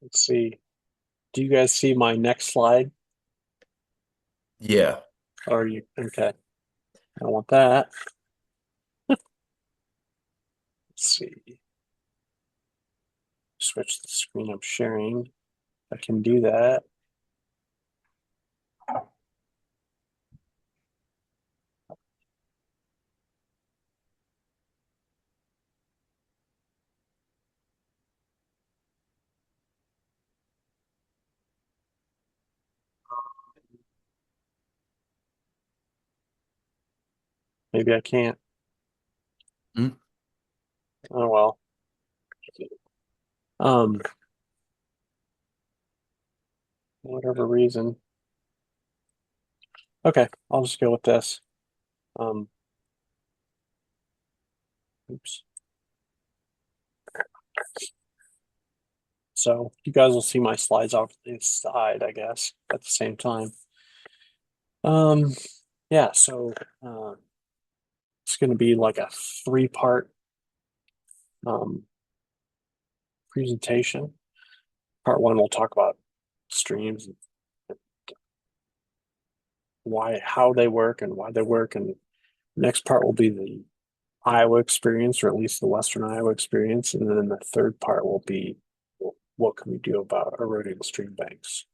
Let's see. Do you guys see my next slide? Yeah. Or are you okay? I don't want that. Let's see. Switch the screen I'm sharing. I can do that. Maybe I can't. Mm. Oh well. Um, whatever reason. Okay, I'll just go with this. Um, oops. So you guys will see my slides off to the side, I guess, at the same time. Um, yeah, so it's going to be like a three-part um, presentation. Part one, we'll talk about streams and how they work and why they work. And the next part will be the Iowa experience, or at least the Western Iowa experience. And then the third part will be what can we do about eroding stream banks.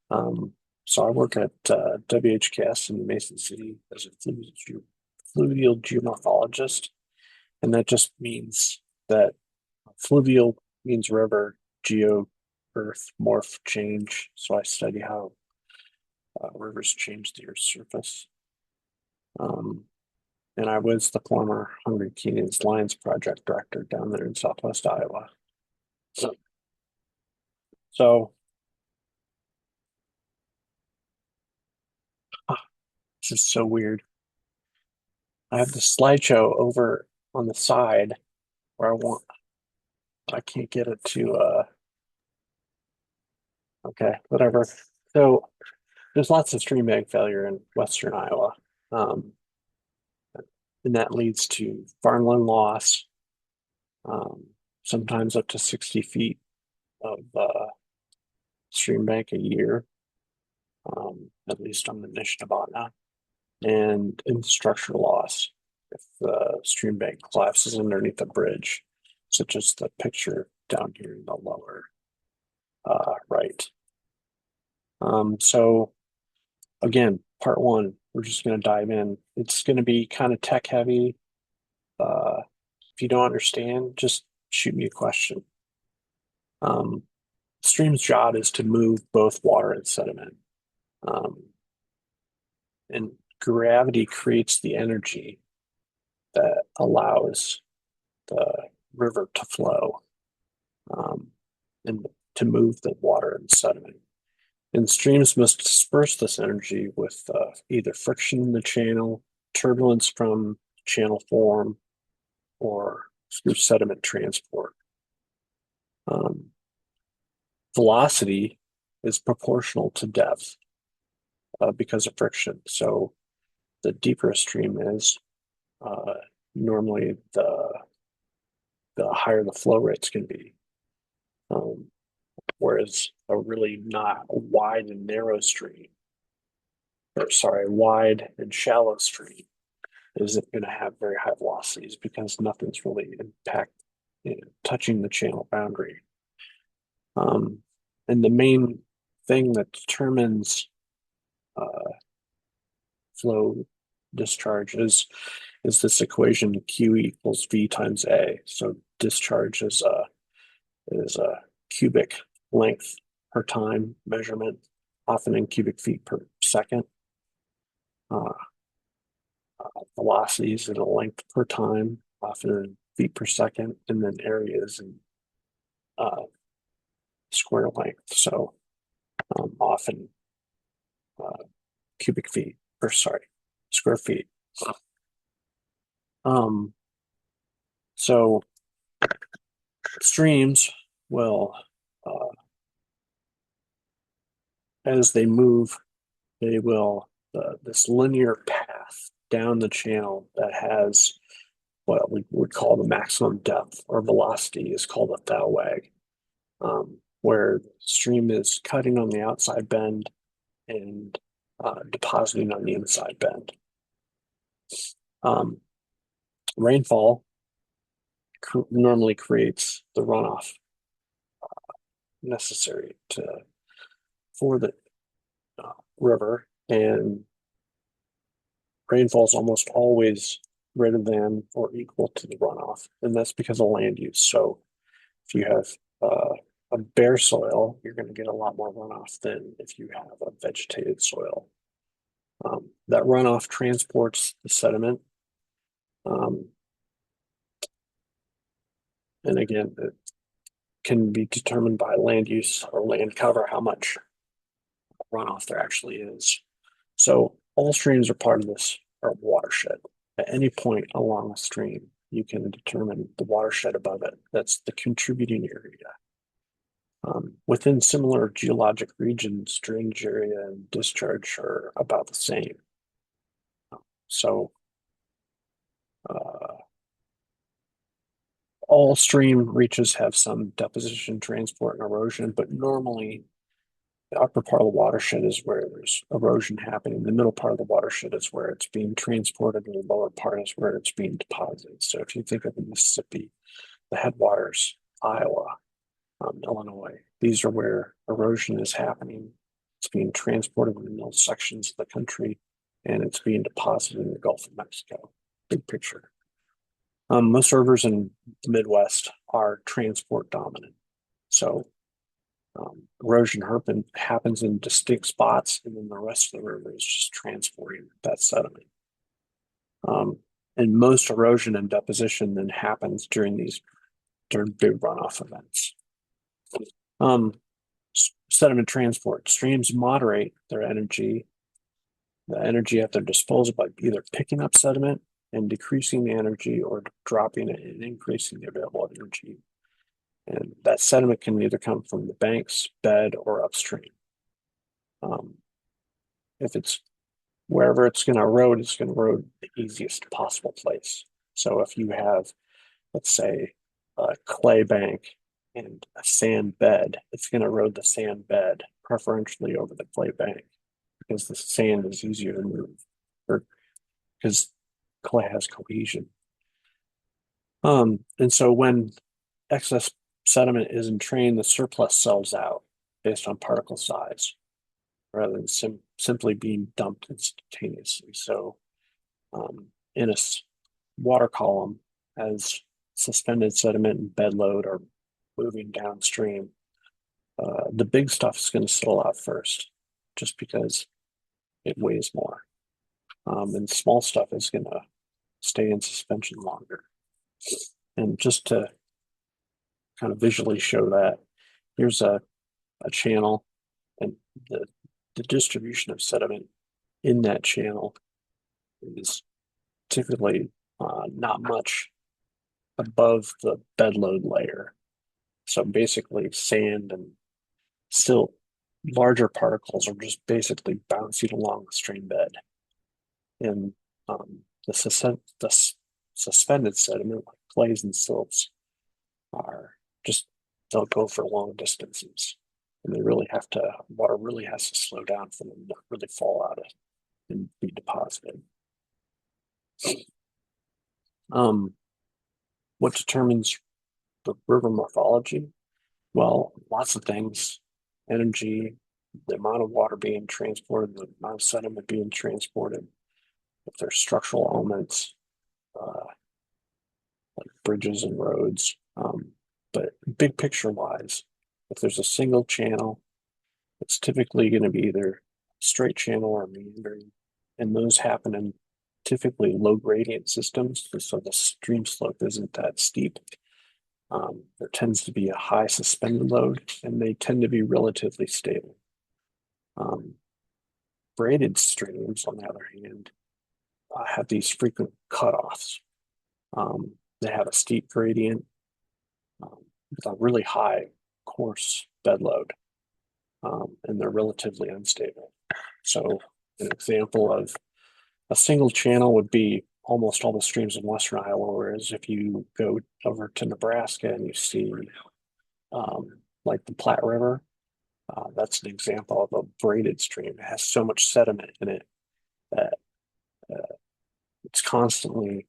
Um, so I work at WHKS in Mason City as a fluvial geomorphologist, and that just means that fluvial means river, geo, earth, morph, change. So I study how rivers change the Earth's surface. Um, and I was the former Hungry Kenyans Lions Project director down there in Southwest Iowa. So this is so weird. I have the slideshow over on the side where I can't get it to, okay, whatever. So there's lots of stream bank failure in Western Iowa. Um, and that leads to farmland loss, um, sometimes up to 60 feet of stream bank a year, at least on the Nishnabotna, and infrastructure loss if the stream bank collapses underneath a bridge, such as the picture down here in the lower right. So again, part one, we're just going to dive in. It's going to be kind of tech heavy. If you don't understand, just shoot me a question. Um, Stream's job is to move both water and sediment. Um, and gravity creates the energy that allows the river to flow, um, and to move the water and sediment. And streams must disperse this energy with either friction in the channel, turbulence from channel form, or through sediment transport. Um, Velocity is proportional to depth because of friction. So the deeper a stream is, uh, normally the higher the flow rate's going to be. Um, Whereas a really not wide and narrow stream, or sorry, wide and shallow stream isn't going to have very high velocities because nothing's really touching the channel boundary. Um, and the main thing that determines uh, flow discharge is this equation Q equals V times A. So discharge is a cubic length per time measurement, often in cubic feet per second. Uh, Velocities in a length per time, often in feet per second, and then areas in uh, square length. So often uh, cubic feet, or sorry, square feet. Um, so streams will, uh, as they move, they will this linear path down the channel that has what we would call the maximum depth or velocity is called a thou wag. where the stream is cutting on the outside bend and depositing on the inside bend. Rainfall normally creates the runoff necessary for the river, and rainfall is almost always greater than or equal to the runoff, and that's because of land use. So if you have a bare soil, you're going to get a lot more runoff than if you have a vegetated soil. That runoff transports the sediment. And again, it can be determined by land use or land cover, how much runoff there actually is. So all streams are part of this watershed. At any point along a stream, you can determine the watershed above it. That's the contributing area. Within similar geologic regions, drainage area and discharge are about the same. So all stream reaches have some deposition, transport, and erosion, but normally the upper part of the watershed is where there's erosion happening. The middle part of the watershed is where it's being transported, and the lower part is where it's being deposited. So if you think of the Mississippi, the headwaters, Iowa, Illinois, these are where erosion is happening. It's being transported in those sections of the country, and it's being deposited in the Gulf of Mexico. Big picture. Most rivers in the Midwest are transport dominant. So erosion happens in distinct spots, and then the rest of the river is just transporting that sediment. And most erosion and deposition then happens during big runoff events. Sediment transport. Streams moderate the energy at their disposal by either picking up sediment and decreasing the energy, or dropping it and increasing the available energy. And that sediment can either come from the banks, bed, or upstream. If it's wherever it's going to erode the easiest possible place. So if you have, let's say, a clay bank and a sand bed, it's going to erode the sand bed preferentially over the clay bank, because the sand is easier to move, or because clay has cohesion. And so when excess sediment is entrained, the surplus sells out based on particle size, rather than simply being dumped instantaneously. So in a water column, as suspended sediment and bed load are moving downstream, the big stuff is going to settle out first, just because it weighs more. And small stuff is going to stay in suspension longer. And just to kind of visually show that, here's a channel, and the distribution of sediment in that channel is typically not much above the bed load layer. So basically sand and silt, larger particles, are just basically bouncing along the stream bed. And the suspended sediment, like clays and silts, they'll go for long distances. And water really has to slow down for them to really fall out and be deposited. What determines the river morphology? Well, lots of things. Energy, the amount of water being transported, the amount of sediment being transported, if there's structural elements, like bridges and roads. But big picture wise, if there's a single channel, it's typically going to be either straight channel or meandering. And those happen in typically low gradient systems, so the stream slope isn't that steep. There tends to be a high suspended load, and they tend to be relatively stable. Braided streams, on the other hand, have these frequent cutoffs. They have a steep gradient with a really high coarse bed load, and they're relatively unstable. So an example of a single channel would be almost all the streams in western Iowa, whereas if you go over to Nebraska and you see like the Platte River. That's an example of a braided stream. It has so much sediment in it that it's constantly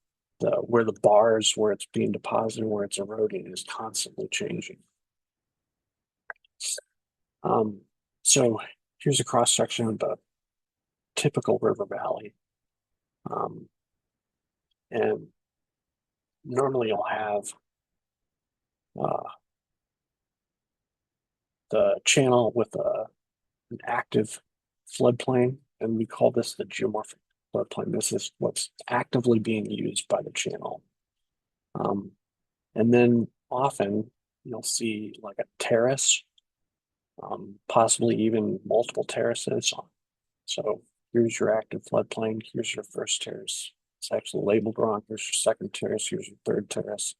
where the bars where it's being deposited, where it's eroding, is constantly changing. So here's a cross section of the typical river valley, and normally you'll have the channel with an active floodplain, and we call this the geomorphic floodplain. This is what's actively being used by the channel. And then often you'll see like a terrace, possibly even multiple terraces. So here's your active floodplain. Here's your first terrace. It's actually labeled wrong. Here's your second terrace. Here's your third terrace.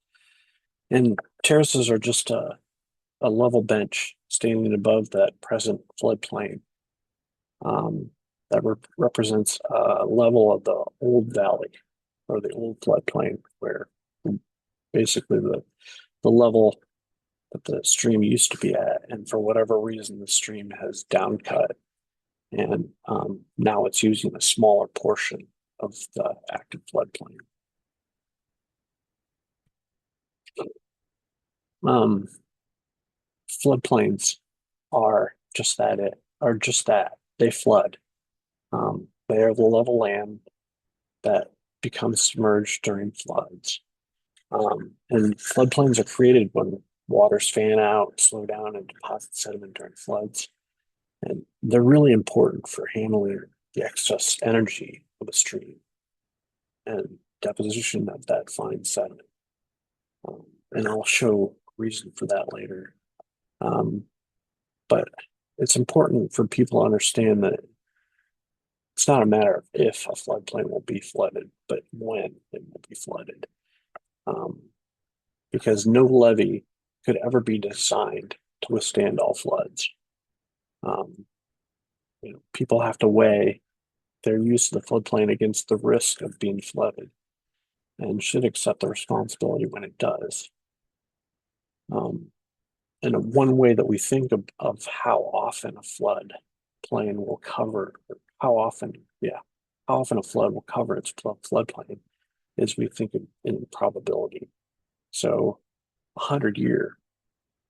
And terraces are just a level bench standing above that present floodplain. That represents a level of the old valley or the old floodplain, where basically the level that the stream used to be at, and for whatever reason the stream has downcut, and now it's using a smaller portion of the active floodplain. Floodplains are just that. They flood. They are the level land that becomes submerged during floods. And floodplains are created when waters fan out, slow down, and deposit sediment during floods. And they're really important for handling the excess energy of a stream and deposition of that fine sediment. And I'll show reason for that later. But it's important for people to understand that it's not a matter of if a floodplain will be flooded, but when it will be flooded. Because no levee could ever be designed to withstand all floods. People have to weigh their use of the floodplain against the risk of being flooded, and should accept the responsibility when it does. And one way that we think of how often a flood plain will cover, how often a flood will cover its floodplain, is we think in probability. So 100-year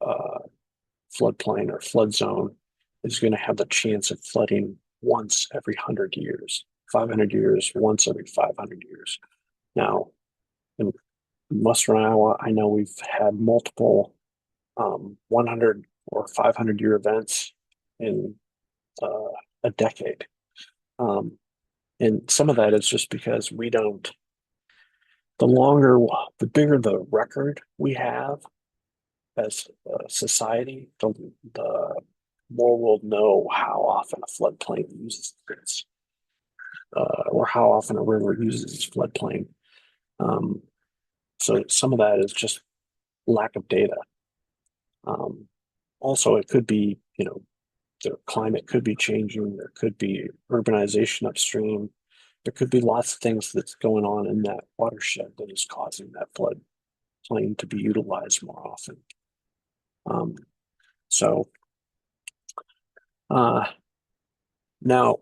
floodplain or flood zone is going to have the chance of flooding once every 100 years, 500 years, once every 500 years. Now, in Western Iowa, I know we've had multiple 100 or 500-year events in a decade. And some of that is just because we don't, the bigger the record we have as a society, the more we'll know how often a floodplain uses this, or how often a river uses its floodplain. So some of that is just lack of data. Also, it could be, the climate could be changing. There could be urbanization upstream. There could be lots of things that's going on in that watershed that is causing that floodplain to be utilized more often. Now,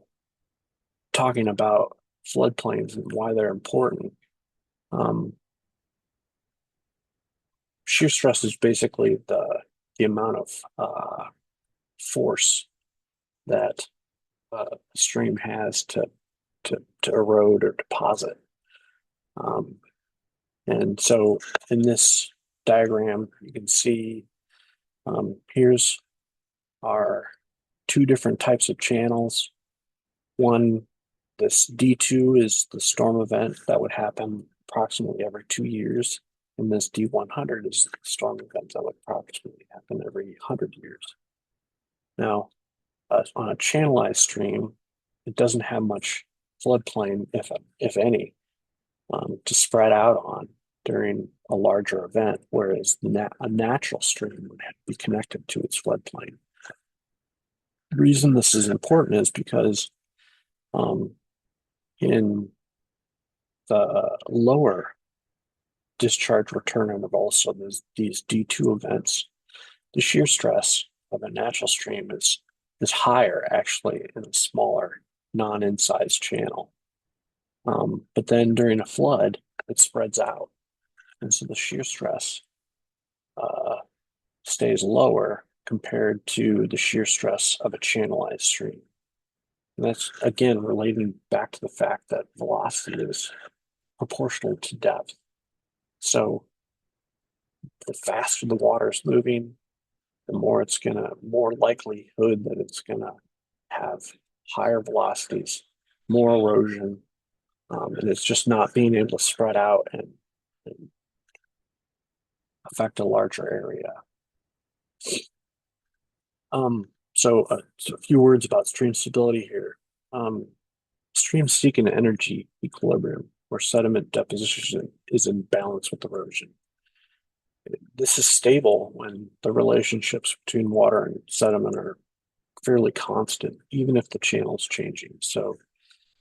talking about floodplains and why they're important, shear stress is basically the amount of force that a stream has to erode or deposit. And so in this diagram, you can see here's our two different types of channels. One, this D2 is the storm event that would happen approximately every 2 years. And this D100 is the storm event that would approximately happen every 100 years. Now, on a channelized stream, it doesn't have much floodplain, if any, to spread out on during a larger event, whereas a natural stream would be connected to its floodplain. The reason this is important is because in the lower discharge return intervals, so there's these D2 events, the shear stress of a natural stream is higher actually in a smaller non-incised channel. But then during a flood, it spreads out. And so the shear stress stays lower compared to the shear stress of a channelized stream. And that's, again, relating back to the fact that velocity is proportional to depth. So the faster the water is moving, the more more likelihood that it's gonna have higher velocities, more erosion, and it's just not being able to spread out and affect a larger area. So a few words about stream stability here. Streams seek an energy equilibrium where sediment deposition is in balance with erosion. This is stable when the relationships between water and sediment are fairly constant, even if the channel is changing. So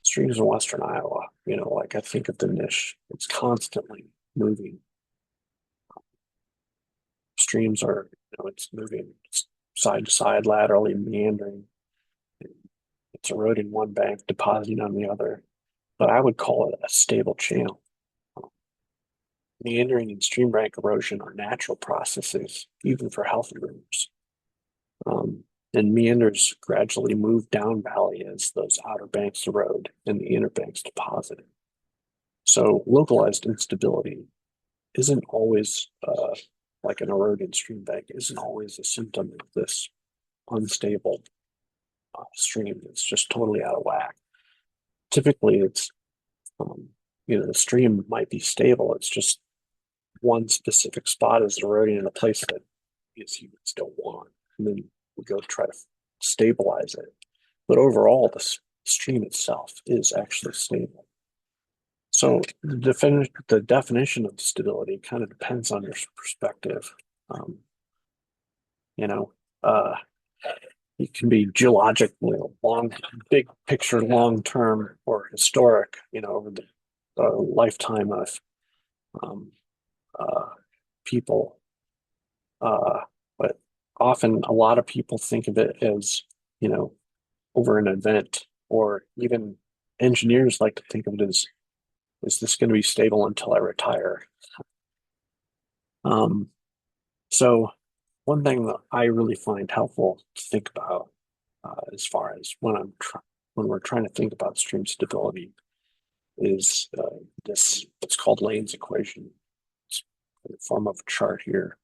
streams in western Iowa, like I think of the Nish, it's constantly moving. Streams are, it's moving side to side, laterally meandering. It's eroding one bank, depositing on the other. But I would call it a stable channel. Meandering and streambank erosion are natural processes, even for healthy rivers. And meanders gradually move down valley as those outer banks erode and the inner banks deposit. So localized instability isn't always like an eroded stream bank, isn't always a symptom of this unstable stream that's just totally out of whack. Typically, it's the stream might be stable. It's just one specific spot is eroding in a place that humans don't want, and then we go try to stabilize it. But overall, the stream itself is actually stable. So the definition of stability kind of depends on your perspective. It can be geologic, long, big picture, long term, or historic, over the lifetime of people. But often a lot of people think of it as, over an event, or even engineers like to think of it as, is this going to be stable until I retire? So one thing that I really find helpful to think about as far as when we're trying to think about stream stability is this, what's called Lane's equation. It's in the form of a chart here.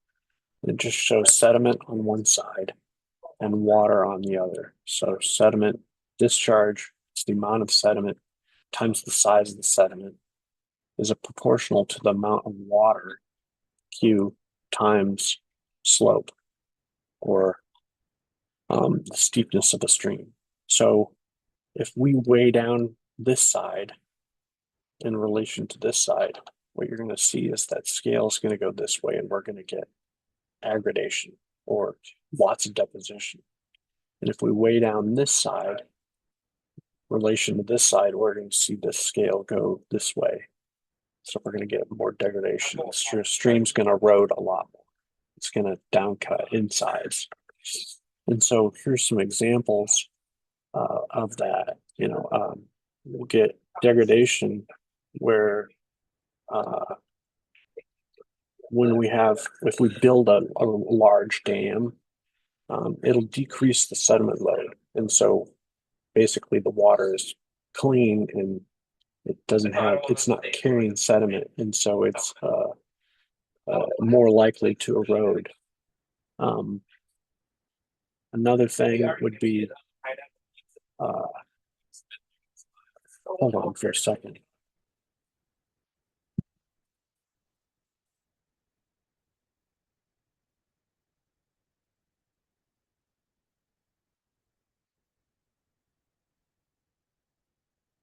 It just shows sediment on one side and water on the other. So sediment discharge, it's the amount of sediment times the size of the sediment, is proportional to the amount of water, Q, times slope, or the steepness of the stream. So if we weigh down this side in relation to this side, what you're going to see is that scale is going to go this way, and we're going to get aggradation or lots of deposition. And if we weigh down this side in relation to this side, we're going to see this scale go this way. So we're going to get more degradation. The stream's going to erode a lot more. It's going to downcut insides. And so here's some examples of that. We'll get degradation where if we build a large dam, it'll decrease the sediment load. And so basically the water is clean and it's not carrying sediment. And so it's more likely to erode. Another thing would be, hold on for a second.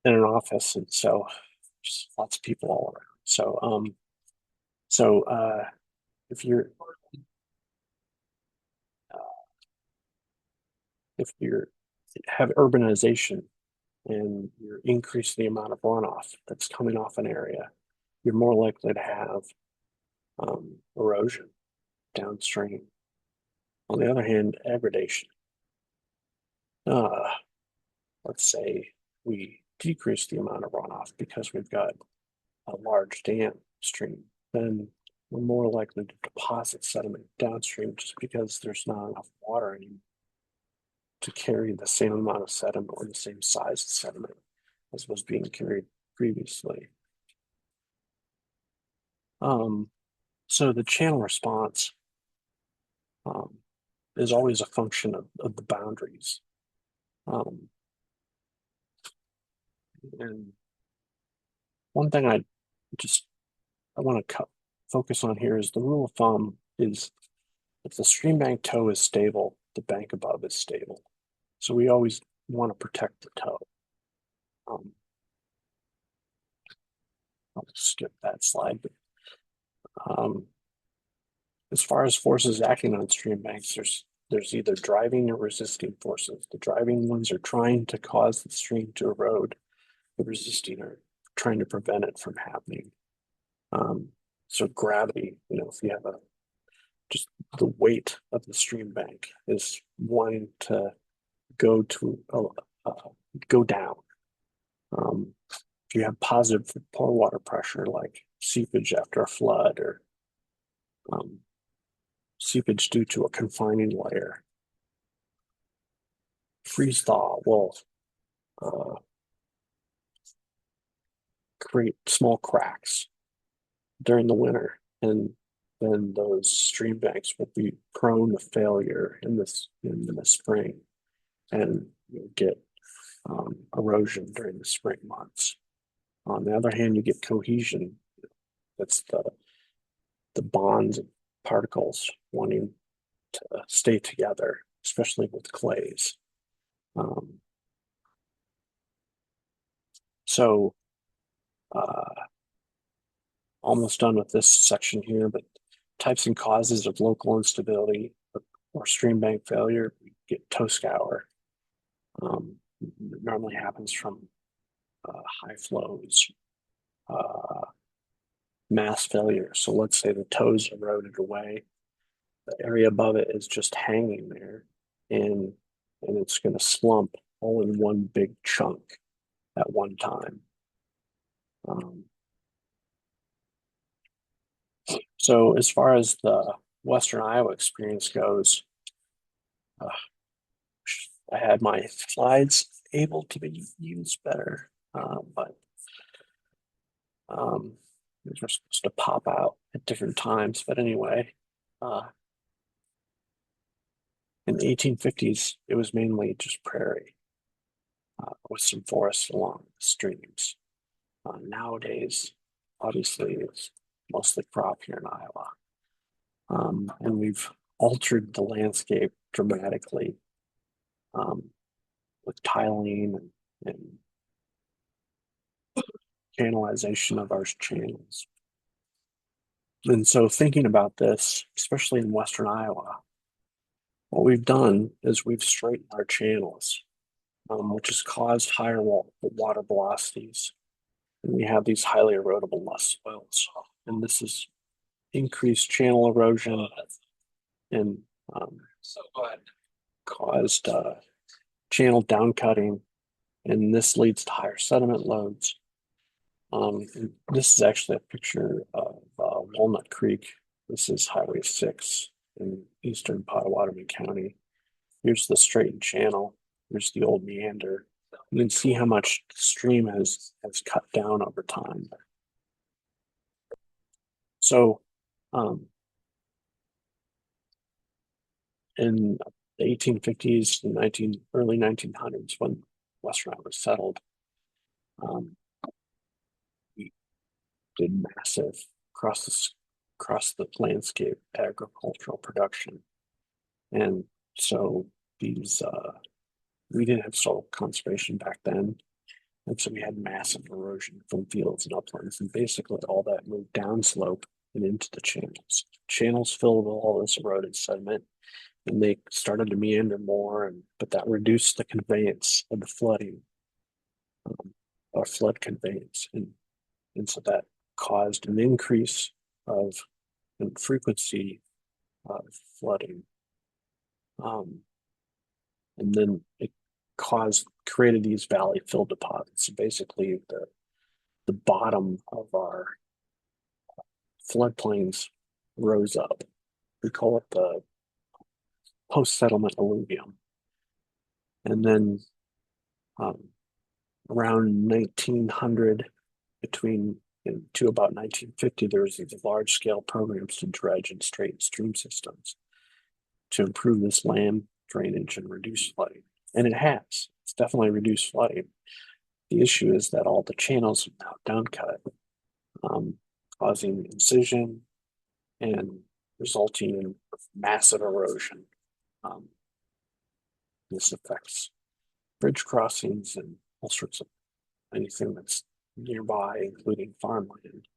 In an office, and so just lots of people all around. So if you have urbanization and you're increasing the amount of runoff that's coming off an area, you're more likely to have erosion downstream. On the other hand, aggradation. Let's say we decrease the amount of runoff because we've got a large dam stream, then we're more likely to deposit sediment downstream just because there's not enough water anymore to carry the same amount of sediment or the same size of sediment as was being carried previously. So the channel response is always a function of the boundaries. And one thing I want to focus on here is the rule of thumb is if the stream bank toe is stable, the bank above is stable. So we always want to protect the toe. I'll skip that slide. But, as far as forces acting on stream banks, there's either driving or resisting forces. The driving ones are trying to cause the stream to erode. The resisting are trying to prevent it from happening. So gravity, if you have just the weight of the stream bank is wanting to go down. If you have positive pore water pressure, like seepage after a flood or seepage due to a confining layer, freeze thaw will create small cracks during the winter, and then those stream banks will be prone to failure in the spring, and you'll get erosion during the spring months. On the other hand, you get cohesion. That's the bonds of particles wanting to stay together, especially with clays. So almost done with this section here, but types and causes of local instability or stream bank failure, we get toe scour. It normally happens from high flows, mass failure. So let's say the toes eroded away. The area above it is just hanging there, and it's going to slump all in one big chunk at one time. So as far as the Western Iowa experience goes, I had my slides able to be used better, but these were supposed to pop out at different times. But anyway, in the 1850s, it was mainly just prairie with some forests along the streams. Nowadays, obviously, it's mostly crop here in Iowa. And we've altered the landscape dramatically with tiling and channelization of our channels. And so thinking about this, especially in Western Iowa, what we've done is we've straightened our channels, which has caused higher water velocities. And we have these highly erodible loess soils. And this has increased channel erosion and caused channel downcutting, and this leads to higher sediment loads. This is actually a picture of Walnut Creek. This is Highway 6 in eastern Pottawatomie County. Here's the straightened channel. Here's the old meander. You can see how much the stream has cut down over time. So in the 1850s and early 1900s, when Western Iowa was settled, we did massive across the landscape agricultural production, and so these we didn't have soil conservation back then, and so we had massive erosion from fields and uplands, and basically all that moved downslope and into the channels. Channels filled with all this eroded sediment, and they started to meander more, but that reduced the conveyance of the flooding, or flood conveyance, and so that caused an increase of frequency of flooding. And then it created these valley fill deposits. So basically, the bottom of our floodplains rose up. We call it the post-settlement alluvium. And then around 1900, to about 1950, there was these large-scale programs to dredge and straighten stream systems to improve this land drainage and reduce flooding. And it has. It's definitely reduced flooding. The issue is that all the channels are now down cut, causing incision and resulting in massive erosion. This affects bridge crossings and all sorts of anything that's nearby, including farmland.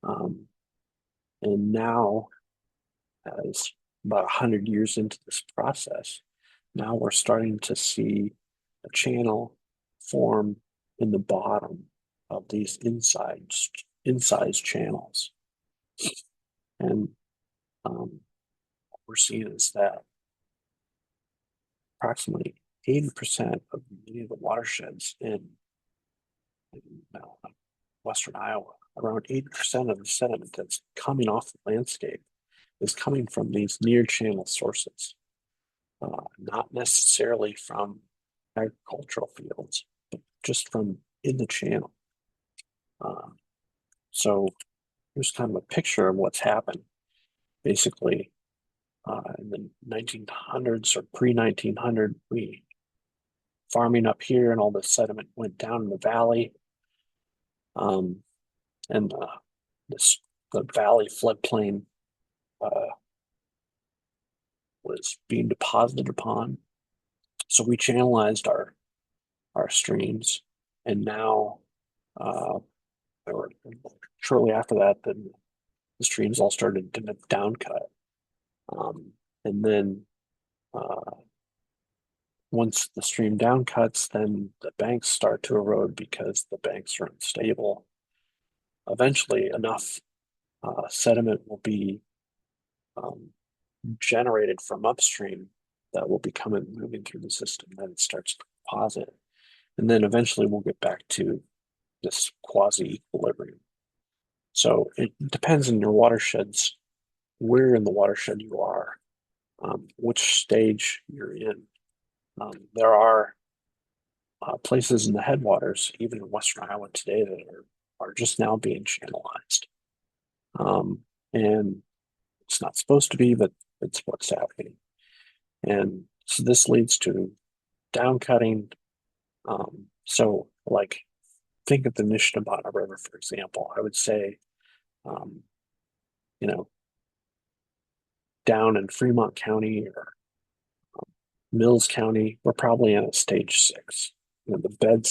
And now, as about 100 years into this process, now we're starting to see a channel form in the bottom of these incised channels. And what we're seeing is that approximately 80% of many of the watersheds in western Iowa, around 80% of the sediment that's coming off the landscape is coming from these near channel sources, not necessarily from agricultural fields, but just from in the channel. So here's kind of a picture of what's happened. Basically, in the 1900s or pre-1900, we farming up here and all the sediment went down in the valley. And the valley floodplain was being deposited upon. So we channelized our streams, and now shortly after that, the streams all started to down cut. And then once the stream down cuts, then the banks start to erode because the banks are unstable. Eventually, enough sediment will be generated from upstream that will be moving through the system. Then it starts to deposit. And then eventually we'll get back to this quasi-equilibrium. So it depends on your watersheds, where in the watershed you are, which stage you're in. There are places in the headwaters, even in western Iowa today, that are just now being channelized. And it's not supposed to be, but it's what's happening. And so this leads to down cutting. So like, think of the Nishnabotna River, for example. I would say, down in Fremont County or Mills County, we're probably in a stage 6. The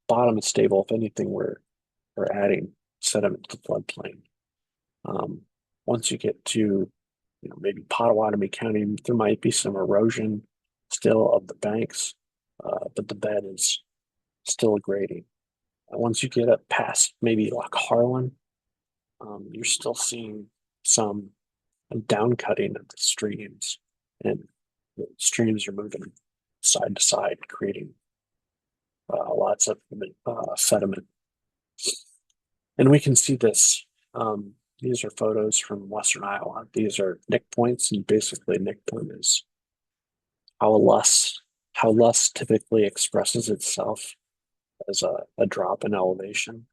bottom is stable. If anything, we're adding sediment to the floodplain. Once you get to, maybe Pottawatomie County, there might be some erosion still of the banks, but the bed is still grading. Once you get up past maybe like Harlan, you're still seeing some down cutting of the streams, and the streams are moving side to side, creating lots of sediment. And we can see this. These are photos from western Iowa. These are nick points, and basically nick point is how loess typically expresses itself as a drop in elevation.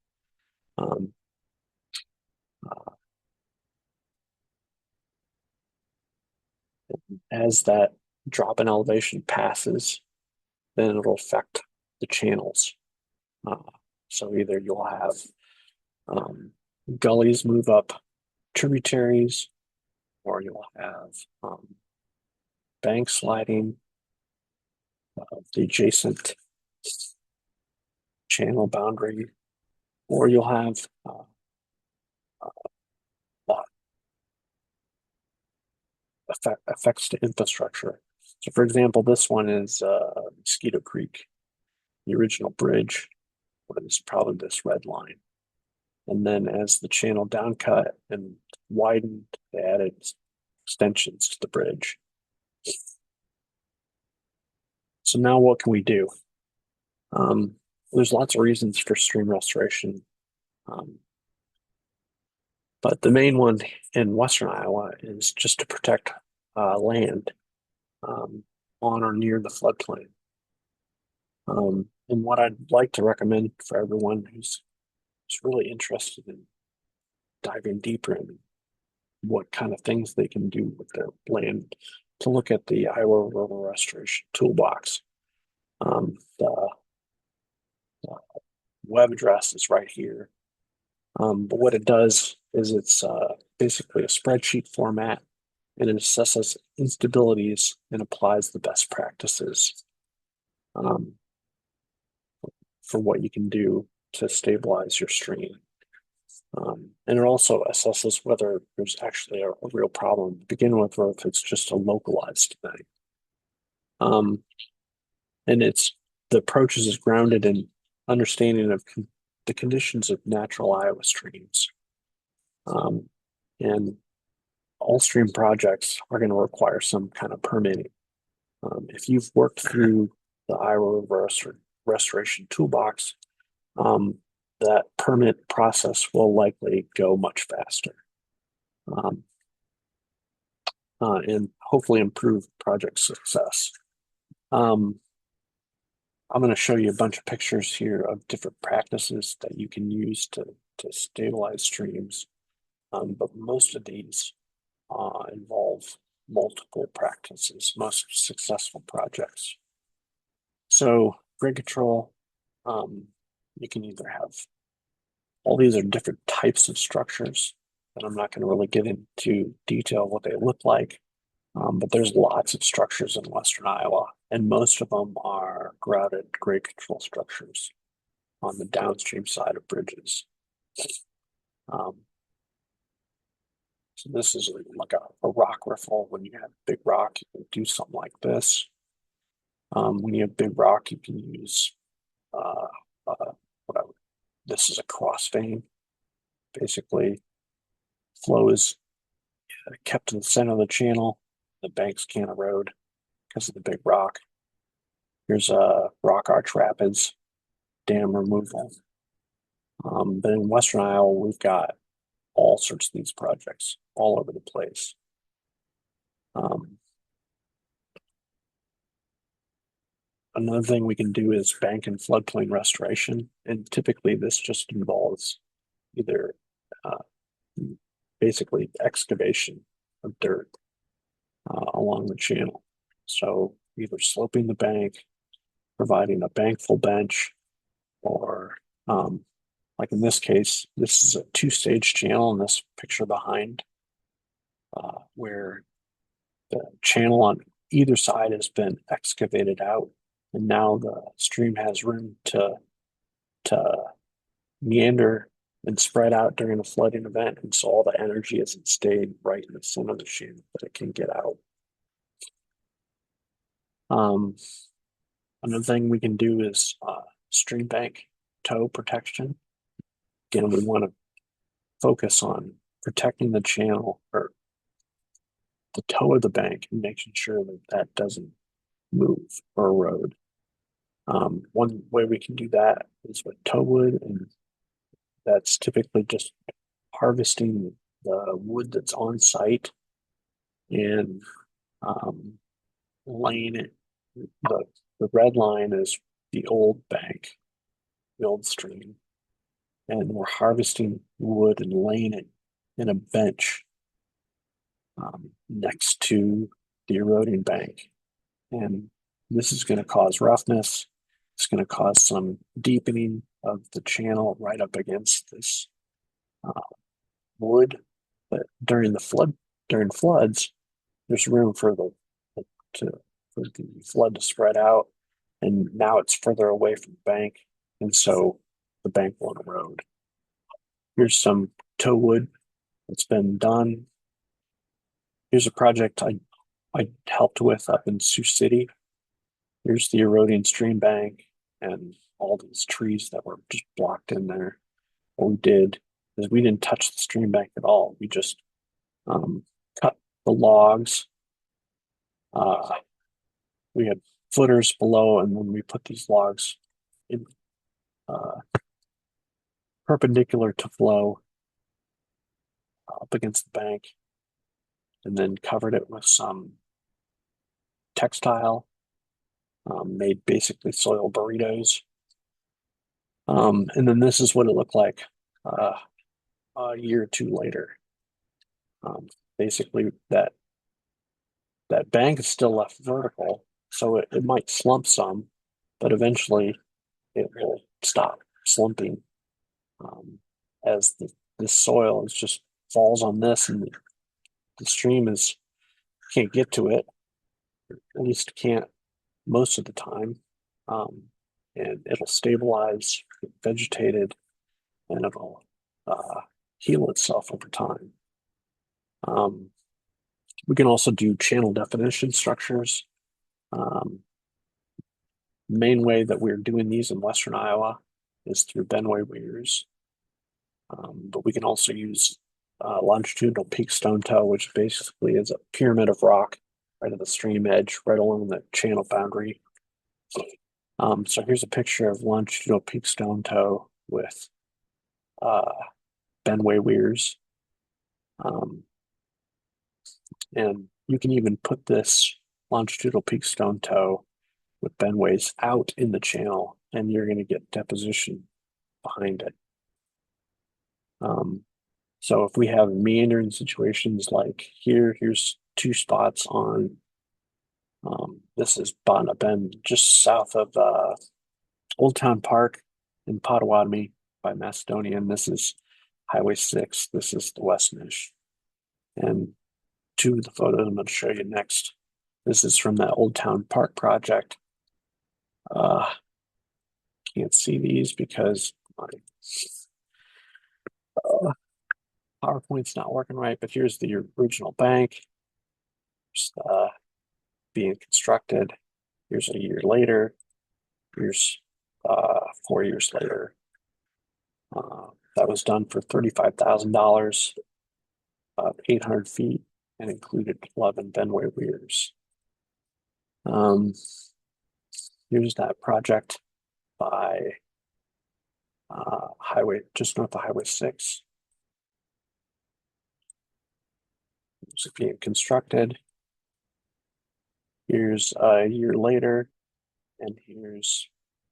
As that drop in elevation passes, then it'll affect the channels. So either you'll have gullies move up tributaries, or you'll have bank sliding of the adjacent channel boundary, or you'll have effects to infrastructure. So for example, this one is Mosquito Creek, the original bridge, was probably this red line. And then as the channel down cut and widened, they added extensions to the bridge. So now what can we do? There's lots of reasons for stream restoration. But the main one in Western Iowa is just to protect land on or near the floodplain. And what I'd like to recommend for everyone who's really interested in diving deeper in what kind of things they can do with their land, to look at the Iowa River Restoration Toolbox. The web address is right here. But what it does is it's basically a spreadsheet format, and it assesses instabilities and applies the best practices for what you can do to stabilize your stream. And it also assesses whether there's actually a real problem to begin with, or if it's just a localized thing. And the approach is grounded in understanding of the conditions of natural Iowa streams. And all stream projects are going to require some kind of permitting. If you've worked through the Iowa River Restoration Toolbox, that permit process will likely go much faster, and hopefully improve project success. I'm going to show you a bunch of pictures here of different practices that you can use to stabilize streams, but most of these involve multiple practices, most successful projects. So grade control, you can either have, all these are different types of structures, and I'm not going to really get into detail what they look like, but there's lots of structures in Western Iowa, and most of them are grouted grade control structures on the downstream side of bridges. So this is like a rock riffle. When you have big rock, you can do something like this. When you have big rock, you can use this is a cross vein. Basically, flow is kept in the center of the channel. The banks can't erode because of the big rock. Here's a rock arch rapids dam removal. But in Western Iowa, we've got all sorts of these projects all over the place. Another thing we can do is bank and floodplain restoration, and typically this just involves either basically excavation of dirt along the channel. So either sloping the bank, providing a bankful bench, or like in this case, this is a two-stage channel in this picture behind, where the channel on either side has been excavated out, and now the stream has room to meander and spread out during a flooding event, and so all the energy isn't stayed right in the center of the channel, but it can get out. Another thing we can do is stream bank toe protection. Again, we want to focus on protecting the channel or the toe of the bank and making sure that that doesn't move or erode. One way we can do that is with toe wood, and that's typically just harvesting the wood that's on site and laying it. The red line is the old bank, the old stream, and we're harvesting wood and laying it in a bench next to the eroding bank. And this is going to cause roughness. It's going to cause some deepening of the channel right up against this wood. But during floods, there's room for the flood to spread out, and now it's further away from the bank, and so the bank won't erode. Here's some toe wood that's been done. Here's a project I helped with up in Sioux City. Here's the eroding stream bank and all these trees that were just blocked in there. What we did is we didn't touch the stream bank at all. We just cut the logs. We had footers below, and then we put these logs in perpendicular to flow up against the bank, and then covered it with some textile, made basically soil burritos. And then this is what it looked like a year or two later. Basically, that bank is still left vertical, so it might slump some, but eventually it will stop slumping as the soil is just falls on this, and the stream is can't get to it, or at least can't most of the time, and it'll stabilize, get vegetated, and it'll heal itself over time. We can also do channel definition structures. Main way that we're doing these in Western Iowa is through Benway weirs. But we can also use longitudinal peak stone toe, which basically is a pyramid of rock right at the stream edge, right along the channel boundary. So here's a picture of longitudinal peak stone toe with Benway weirs. And you can even put this longitudinal peak stone toe with Benways out in the channel, and you're going to get deposition behind it. So if we have meandering situations like here's two spots on, this is Botna Bend, just south of Old Town Park in Potawatomi by Macedonian. This is Highway 6. This is the West Nish. And two of the photos I'm going to show you next. This is from that Old Town Park project. Can't see these because my PowerPoint's not working right, but here's the original bank. Just, being constructed. Here's a year later. Here's 4 years later. That was done for $35,000, 800 feet, and included 11 Benway weirs. Here's that project by highway, just north of Highway 6. It's being constructed. Here's a year later, and here's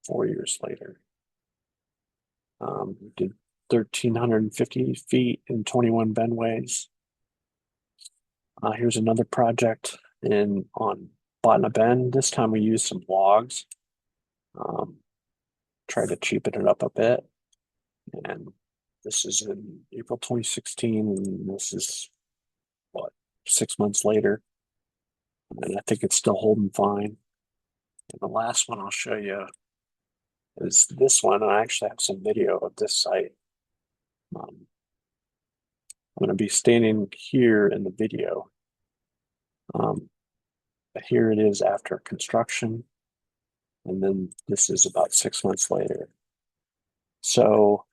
4 years later. We did 1,350 feet in 21 Benways. Here's another project on Botna Bend. This time we used some logs. Tried to cheapen it up a bit. And this is in April 2016, and this is, 6 months later. And I think it's still holding fine. And the last one I'll show you is this one. I actually have some video of this site. I'm going to be standing here in the video. But here it is after construction. And then this is about 6 months later. So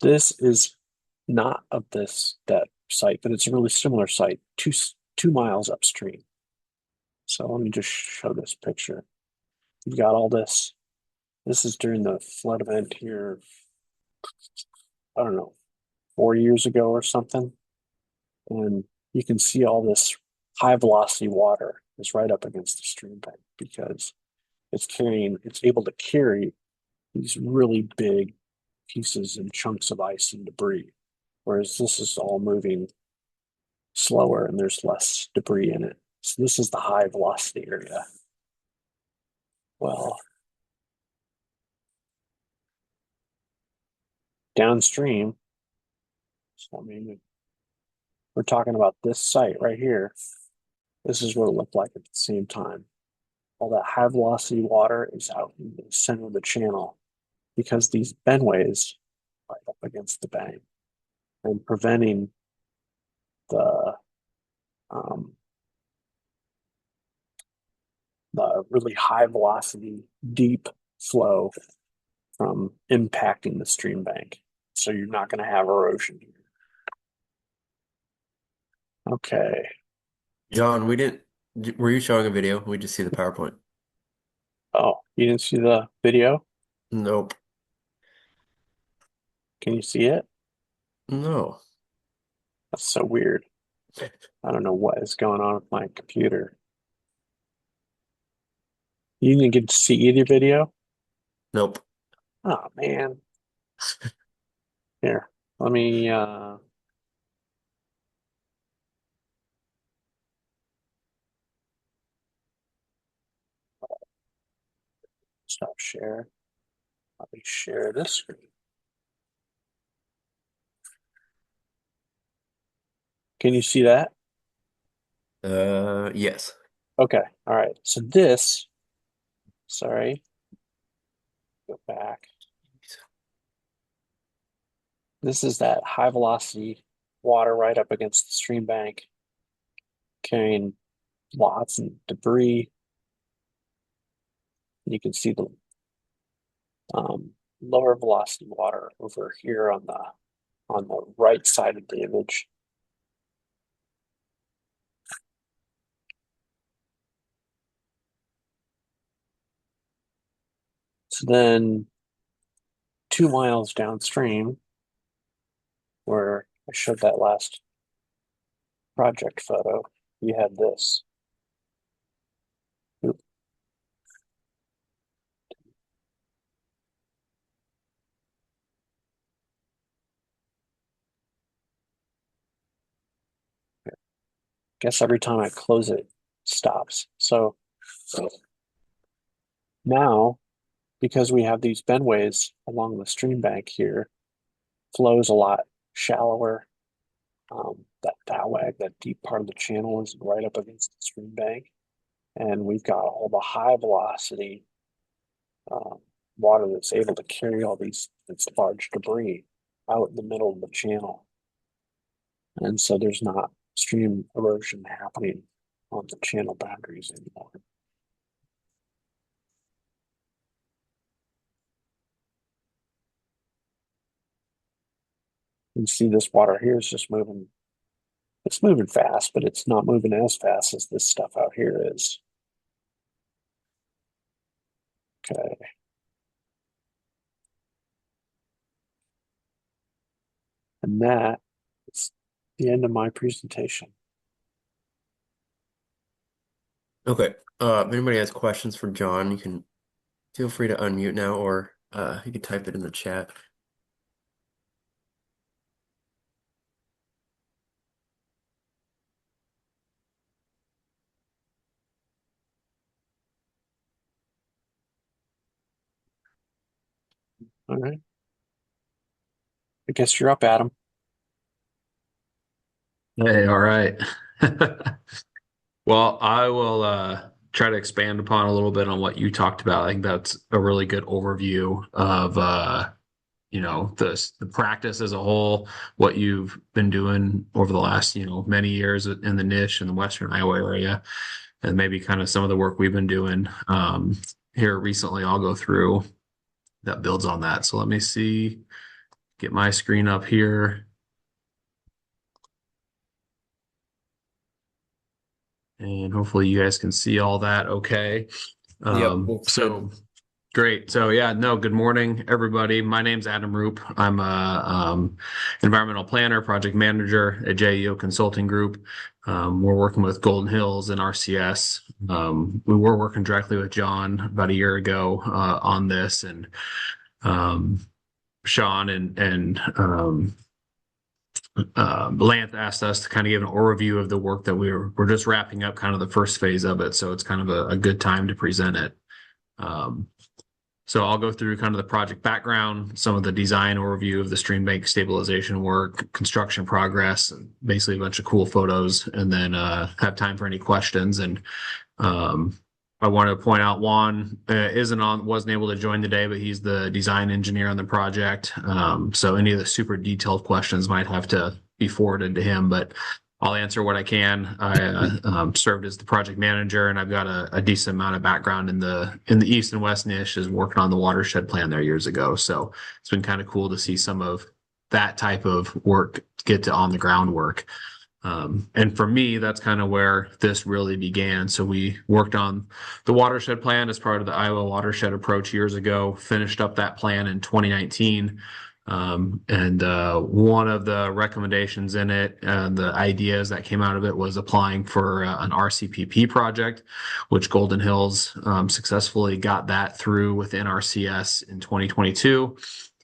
this is not of that site, but it's a really similar site, 2 miles upstream. So let me just show this picture. You've got all this. This is during the flood event here, I don't know, 4 years ago or something. And you can see all this high velocity water is right up against the stream bank because it's able to carry these really big pieces and chunks of ice and debris. Whereas this is all moving slower and there's less debris in it. So this is the high velocity area. Well, downstream, so I mean, we're talking about this site right here. This is what it looked like at the same time. All that high velocity water is out in the center of the channel because these benways are up against the bank and preventing the really high velocity, deep flow from impacting the stream bank. So you're not going to have erosion here. Okay. John, we didn't Were you showing a video? We just see the PowerPoint. Oh, you didn't see the video? Nope. Can you see it? No. That's so weird. I don't know what is going on with my computer. You didn't get to see either video? Nope. Oh man. Here, let me stop share. Let me share this screen. Can you see that? Yes. Okay, all right. So this, sorry, go back. This is that high velocity water right up against the stream bank, carrying lots of debris. You can see the lower velocity water over here on the right side of the image. So then 2 miles downstream, where I showed that last project photo, you had this. Oop. Guess every time I close it, stops. So now, because we have these bendways along the stream bank here, flows a lot shallower. That dowag, that deep part of the channel, is right up against the stream bank, and we've got all the high velocity um, water that's able to carry all this large debris out in the middle of the channel, and so there's not stream erosion happening on the channel boundaries anymore. You see this water here is just moving. It's moving fast, but it's not moving as fast as this stuff out here is. Okay. And that is the end of my presentation. Okay. If anybody has questions for John, you can feel free to unmute now, or you can type it in the chat. All right. I guess you're up, Adam. Hey, all right. Well, I will try to expand upon a little bit on what you talked about. I think that's a really good overview of the practice as a whole, what you've been doing over the last, many years in the Nish and the Western Iowa area, and maybe kind of some of the work we've been doing here recently. I'll go through that builds on that. So let me see, get my screen up here. And hopefully you guys can see all that okay. Yep, looks So great. So yeah, no, good morning, everybody. My name's Adam Rupe. I'm a environmental planner, project manager at JEO Consulting Group. We're working with Golden Hills and RCS. We were working directly with John about a year ago on this, and Sean and Lance asked us to kind of give an overview of the work that we're just wrapping up kind of the first phase of it. So it's kind of a good time to present it. So I'll go through kind of the project background, some of the design overview of the Streambank stabilization work, construction progress, and basically a bunch of cool photos, and then have time for any questions. And I want to point out Juan wasn't able to join today, but he's the design engineer on the project. So any of the super detailed questions might have to be forwarded to him, but I'll answer what I can. I served as the project manager, and I've got a decent amount of background in the East and West Nish, as working on the watershed plan there years ago. So it's been kind of cool to see some of that type of work get to on the ground work. And for me, that's kind of where this really began. So we worked on the watershed plan as part of the Iowa watershed approach years ago, finished up that plan in 2019. And one of the recommendations in it, the ideas that came out of it was applying for an RCPP project, which Golden Hills successfully got that through with NRCS in 2022.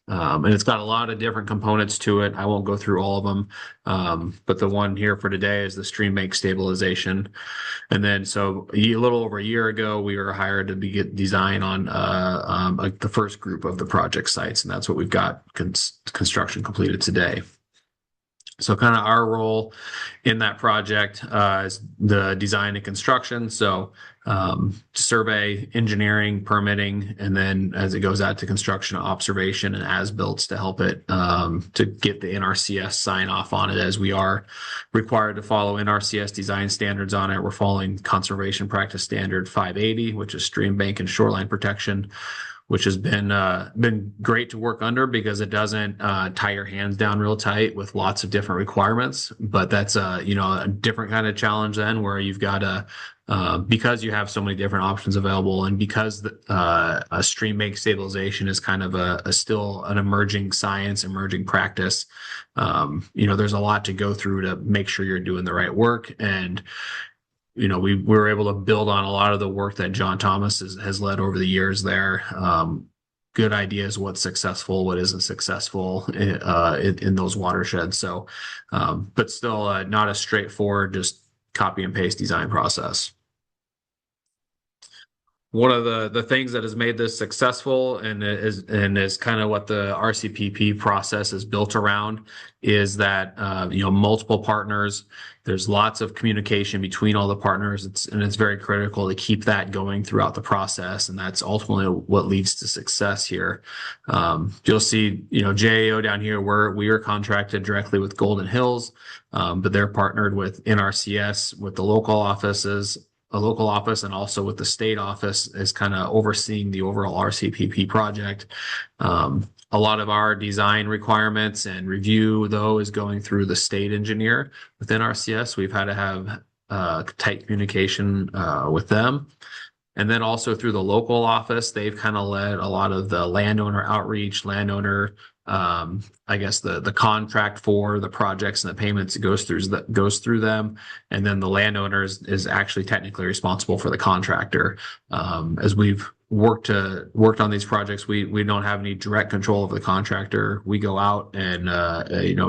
And it's got a lot of different components to it. I won't go through all of them. But the one here for today is the Streambank Stabilization. And then, so a little over a year ago, we were hired to get design on like the first group of the project sites, and that's what we've got construction completed today. So kind of our role in that project is the design and construction. So survey, engineering, permitting, and then as it goes out to construction, observation, and as-builts to help it to get the NRCS sign off on it, as we are required to follow NRCS design standards on it. We're following Conservation Practice Standard 580, which is stream bank and shoreline protection, which has been great to work under because it doesn't tie your hands down real tight with lots of different requirements. But that's a different kind of challenge then, where you've got to because you have so many different options available, and because a stream bank stabilization is kind of a still an emerging science, emerging practice. There's a lot to go through to make sure you're doing the right work. And we were able to build on a lot of the work that John Thomas has led over the years there. Good ideas, what's successful, what isn't successful in those watersheds. So, but still not a straightforward, just copy and paste design process. One of the things that has made this successful and is kind of what the RCPP process is built around is that multiple partners. There's lots of communication between all the partners. It's very critical to keep that going throughout the process, and that's ultimately what leads to success here. You'll see, JAO down here, we are contracted directly with Golden Hills, but they're partnered with NRCS, with the local offices. A local office and also with the state office is kind of overseeing the overall RCPP project. A lot of our design requirements and review, though, is going through the state engineer within RCS. We've had to have tight communication with them. And then also through the local office, they've kind of led a lot of the landowner outreach, the contract for the projects and the payments goes through them. And then the landowner is actually technically responsible for the contractor. As we've worked on these projects, we don't have any direct control of the contractor. We go out and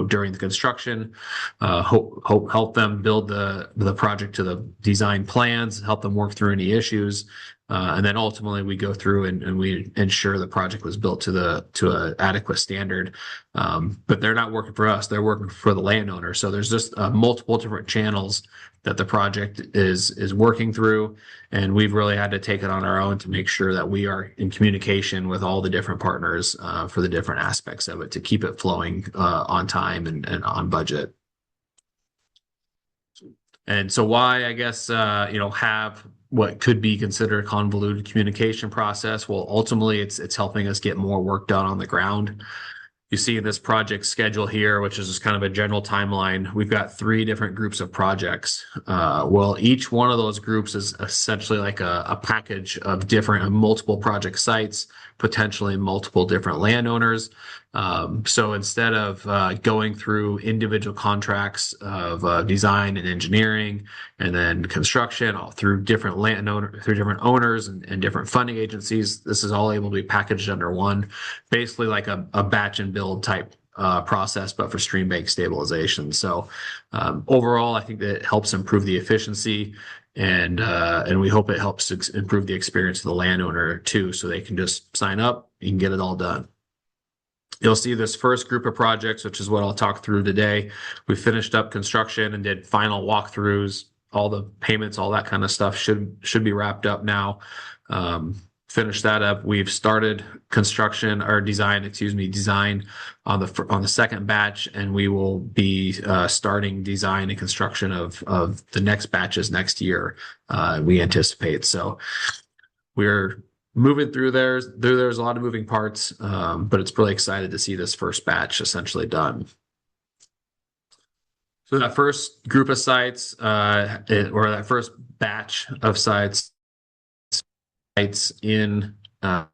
during the construction, help them build the project to the design plans, help them work through any issues. And then ultimately we go through and we ensure the project was built to an adequate standard. But they're not working for us; they're working for the landowner. So there's just multiple different channels that the project is working through, and we've really had to take it on our own to make sure that we are in communication with all the different partners for the different aspects of it to keep it flowing on time and on budget. And so why, I guess, have what could be considered a convoluted communication process? Well, ultimately, it's helping us get more work done on the ground. You see in this project schedule here, which is just kind of a general timeline, we've got 3 different groups of projects. Well, each one of those groups is essentially like a package of different multiple project sites, potentially multiple different landowners. So instead of going through individual contracts of design and engineering and then construction all through different owners and different funding agencies, this is all able to be packaged under one, basically like a batch and build type process, but for stream bank stabilization. So overall, I think that it helps improve the efficiency, and we hope it helps improve the experience of the landowner too, so they can just sign up and get it all done. You'll see this first group of projects, which is what I'll talk through today. We finished up construction and did final walkthroughs. All the payments, all that kind of stuff should be wrapped up now. Finished that up. We've started construction or design on the second batch, and we will be starting design and construction of the next batches next year. We anticipate. So we're moving through there's a lot of moving parts, but it's really excited to see this first batch essentially done. So that first group of sites, or that first batch of sites in you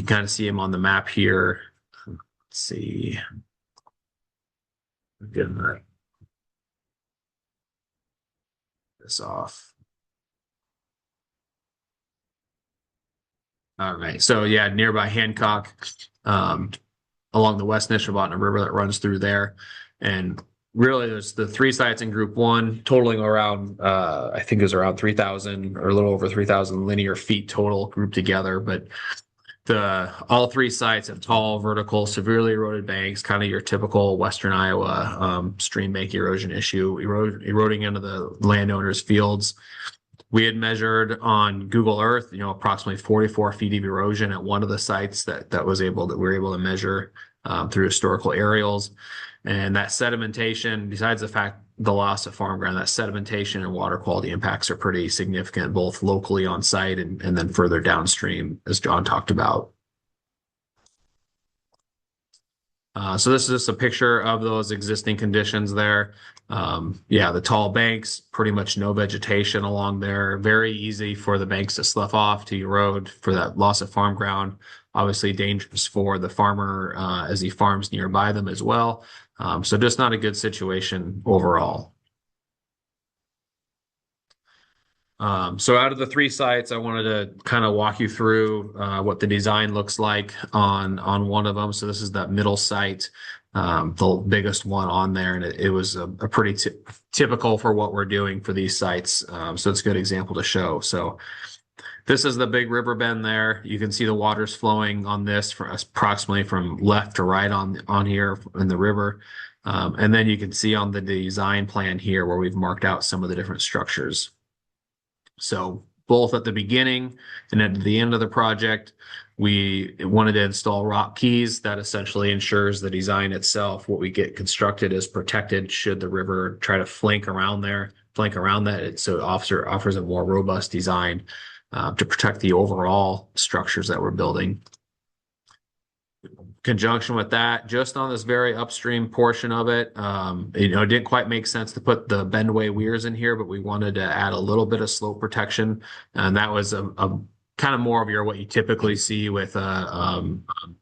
can kind of see them on the map here. Let's see. Get this off. All right. So yeah, nearby Hancock, along the West Nishnabotna River that runs through there. And really there's the 3 sites in group 1 totaling around I think it was around 3,000 or a little over 3,000 linear feet total grouped together. But all 3 sites have tall, vertical, severely eroded banks, kind of your typical Western Iowa stream bank erosion issue, eroding into the landowners' fields. We had measured on Google Earth, approximately 44 feet of erosion at one of the sites that we were able to measure through historical aerials. And that sedimentation, besides the loss of farm ground, that sedimentation and water quality impacts are pretty significant, both locally on site and then further downstream, as John talked about. So this is just a picture of those existing conditions there. Yeah, the tall banks, pretty much no vegetation along there. Very easy for the banks to slough off, to erode, for that loss of farm ground. Obviously dangerous for the farmer as he farms nearby them as well. So just not a good situation overall. So out of the 3 sites, I wanted to kind of walk you through what the design looks like on one of them. So this is that middle site, the biggest one on there, and it was a pretty typical for what we're doing for these sites. So it's a good example to show. So this is the big river bend there. You can see the water's flowing on this for approximately from left to right on here in the river. And then you can see on the design plan here where we've marked out some of the different structures. So both at the beginning and at the end of the project, we wanted to install rock keys. That essentially ensures the design itself, what we get constructed, is protected should the river try to flank around that. So it offers a more robust design to protect the overall structures that we're building. Conjunction with that, just on this very upstream portion of it, it didn't quite make sense to put the bendway weirs in here, but we wanted to add a little bit of slope protection, and that was a kind of more of what you typically see with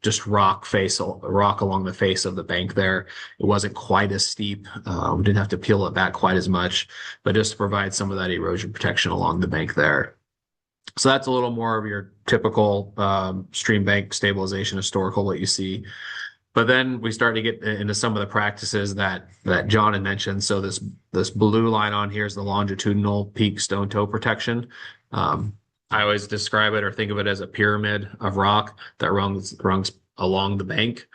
just rock along the face of the bank there. It wasn't quite as steep. We didn't have to peel it back quite as much, but just to provide some of that erosion protection along the bank there. So that's a little more of your typical Streambank stabilization historical, what you see. But then we start to get into some of the practices that John had mentioned. So this blue line on here is the longitudinal peak stone toe protection. I always describe it or think of it as a pyramid of rock that runs along the bank.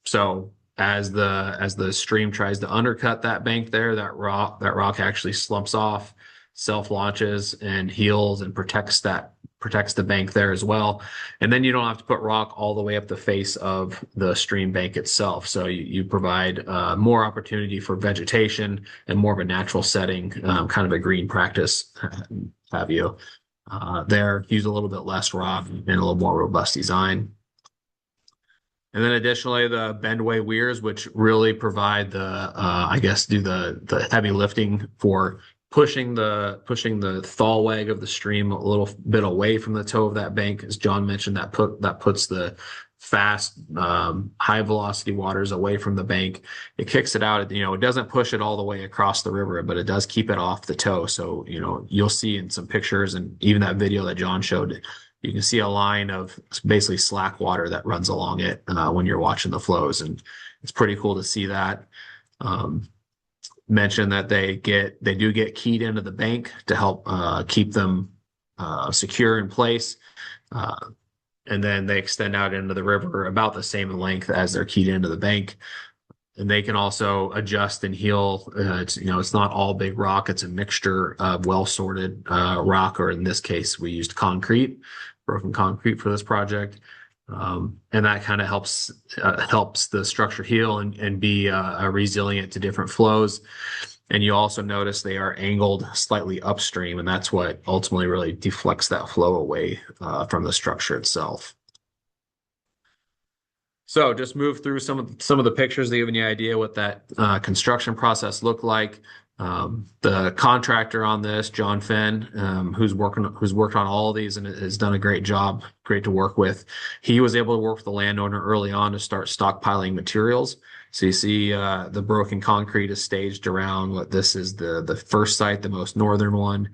So as the stream tries to undercut that bank there, that rock actually slumps off, self-launches and heals and protects the bank there as well. And then you don't have to put rock all the way up the face of the stream bank itself. So you provide more opportunity for vegetation and more of a natural setting, kind of a green practice have you there. Use a little bit less rock and a little more robust design. And then additionally, the bendway weirs, which really provide do the heavy lifting for pushing the thaw wag of the stream a little bit away from the toe of that bank. As John mentioned, that puts the fast, high velocity waters away from the bank. It kicks it out. It doesn't push it all the way across the river, but it does keep it off the toe. So, you'll see in some pictures and even that video that John showed, you can see a line of basically slack water that runs along it when you're watching the flows. And it's pretty cool to see that. Mention that they do get keyed into the bank to help keep them secure in place. And then they extend out into the river about the same length as they're keyed into the bank. And they can also adjust and heal. It's not all big rock. It's a mixture of well-sorted rock, or in this case, we used broken concrete for this project. And that kind of helps the structure heal and be resilient to different flows. And you also notice they are angled slightly upstream, and that's what ultimately really deflects that flow away from the structure itself. So just move through some of the pictures to give you an idea what that construction process looked like. The contractor on this, John Finn, who's worked on all of these and has done a great job, great to work with. He was able to work with the landowner early on to start stockpiling materials. So you see the broken concrete is staged around what this is the first site, the most northern one.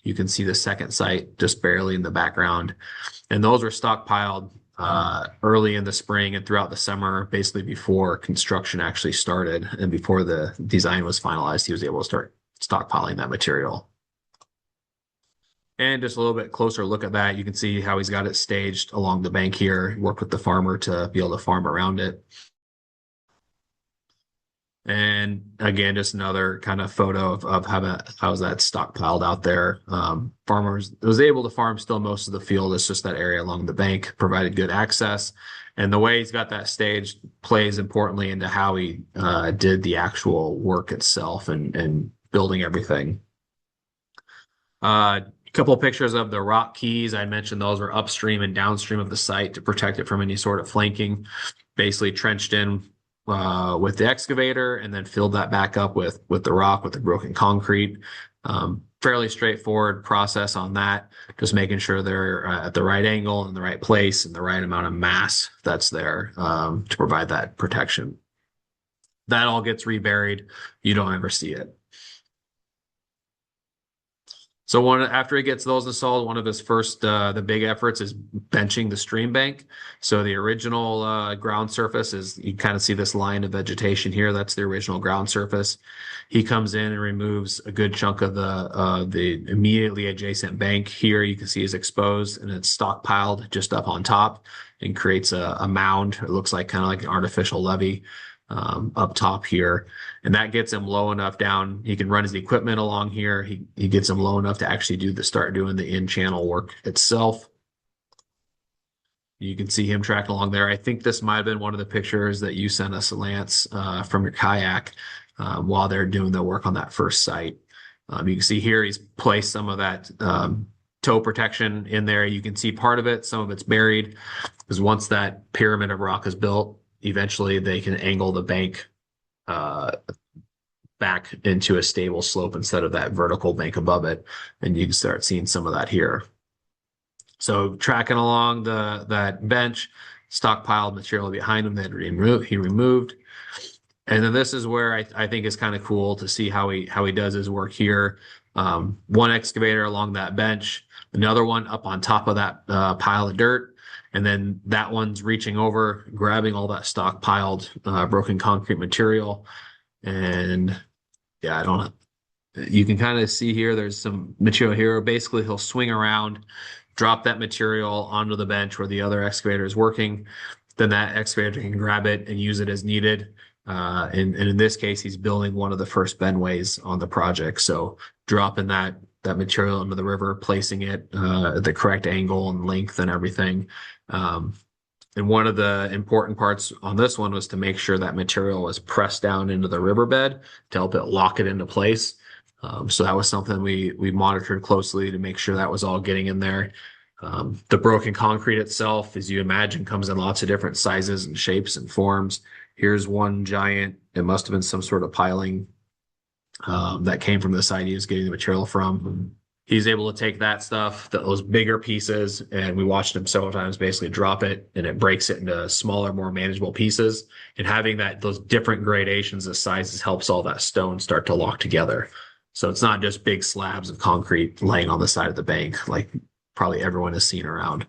You can see the second site just barely in the background. And those were stockpiled early in the spring and throughout the summer, basically before construction actually started and before the design was finalized. He was able to start stockpiling that material. And just a little bit closer look at that, you can see how he's got it staged along the bank here. He worked with the farmer to be able to farm around it. And again, just another kind of photo of how's that stockpiled out there. Farmers was able to farm still most of the field. It's just that area along the bank provided good access. And the way he's got that staged plays importantly into how he did the actual work itself and building everything. A couple of pictures of the rock keys. I mentioned those were upstream and downstream of the site to protect it from any sort of flanking. Basically trenched in with the excavator and then filled that back up with the rock, with the broken concrete. Fairly straightforward process on that, just making sure they're at the right angle and the right place and the right amount of mass that's there to provide that protection. That all gets reburied. You don't ever see it. So after he gets those installed, one of his first, the big efforts is benching the stream bank. So the original ground surface is, you kind of see this line of vegetation here. That's the original ground surface. He comes in and removes a good chunk of the immediately adjacent bank. Here you can see is exposed and it's stockpiled just up on top and creates a mound. It looks like kind of like an artificial levee up top here. And that gets him low enough down. He can run his equipment along here. He gets him low enough to actually start doing the in-channel work itself. You can see him tracking along there. I think this might have been one of the pictures that you sent us, Lance, from your kayak while they're doing the work on that first site. You can see here he's placed some of that toe protection in there. You can see part of it, some of it's buried, because once that pyramid of rock is built, eventually they can angle the bank back into a stable slope instead of that vertical bank above it. And you can start seeing some of that here. So tracking along that bench, stockpiled material behind him that he removed. And then this is where I think is kind of cool to see how he does his work here. One excavator along that bench, another one up on top of that pile of dirt. And then that one's reaching over, grabbing all that stockpiled broken concrete material. And yeah, you can kind of see here, there's some material here. Basically, he'll swing around, drop that material onto the bench where the other excavator is working. Then that excavator can grab it and use it as needed. And in this case, he's building one of the first benways on the project. So dropping that material into the river, placing it at the correct angle and length and everything. And one of the important parts on this one was to make sure that material was pressed down into the riverbed to help it lock it into place. So that was something we monitored closely to make sure that was all getting in there. The broken concrete itself, as you imagine, comes in lots of different sizes and shapes and forms. Here's one giant. It must have been some sort of piling that came from the site he was getting the material from. He's able to take that stuff, those bigger pieces, and we watched him several times basically drop it, and it breaks it into smaller, more manageable pieces. And having those different gradations of sizes helps all that stone start to lock together. So it's not just big slabs of concrete laying on the side of the bank like probably everyone has seen around.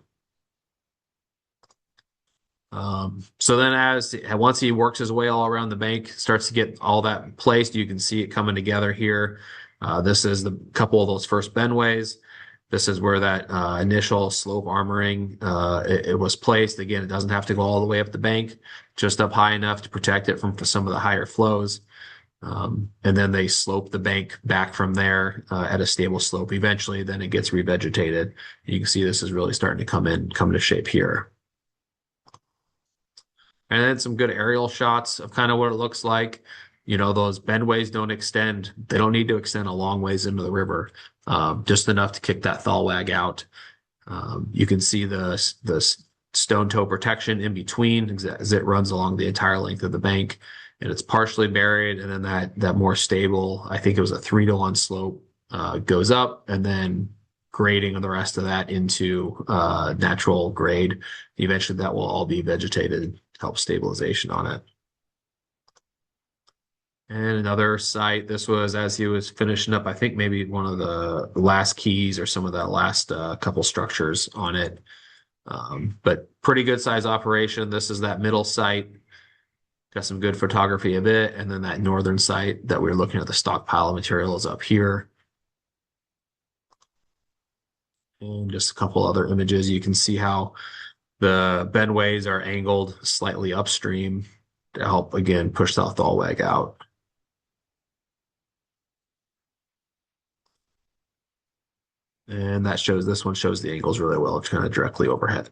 So then once he works his way all around the bank, starts to get all that placed, you can see it coming together here. This is the couple of those first benways. This is where that initial slope armoring it was placed. Again, it doesn't have to go all the way up the bank, just up high enough to protect it from some of the higher flows. And then they slope the bank back from there at a stable slope. Eventually, then it gets revegetated. You can see this is really starting to come into shape here. And then some good aerial shots of kind of what it looks like. You know, those bendways don't extend. They don't need to extend a long ways into the river, just enough to kick that thaw wag out. You can see the stone toe protection in between as it runs along the entire length of the bank, and it's partially buried. And then that more stable, I think it was a 3-to-1 slope, goes up, and then grading the rest of that into natural grade. Eventually, that will all be vegetated to help stabilization on it. And another site, this was as he was finishing up, I think maybe one of the last keys or some of the last couple structures on it. But pretty good size operation. This is that middle site. Got some good photography of it. And then that northern site that we were looking at, the stockpile of materials up here. And just a couple other images. You can see how the bendways are angled slightly upstream to help, again, push the thaw wag out. And that shows, this one shows the angles really well. It's kind of directly overhead.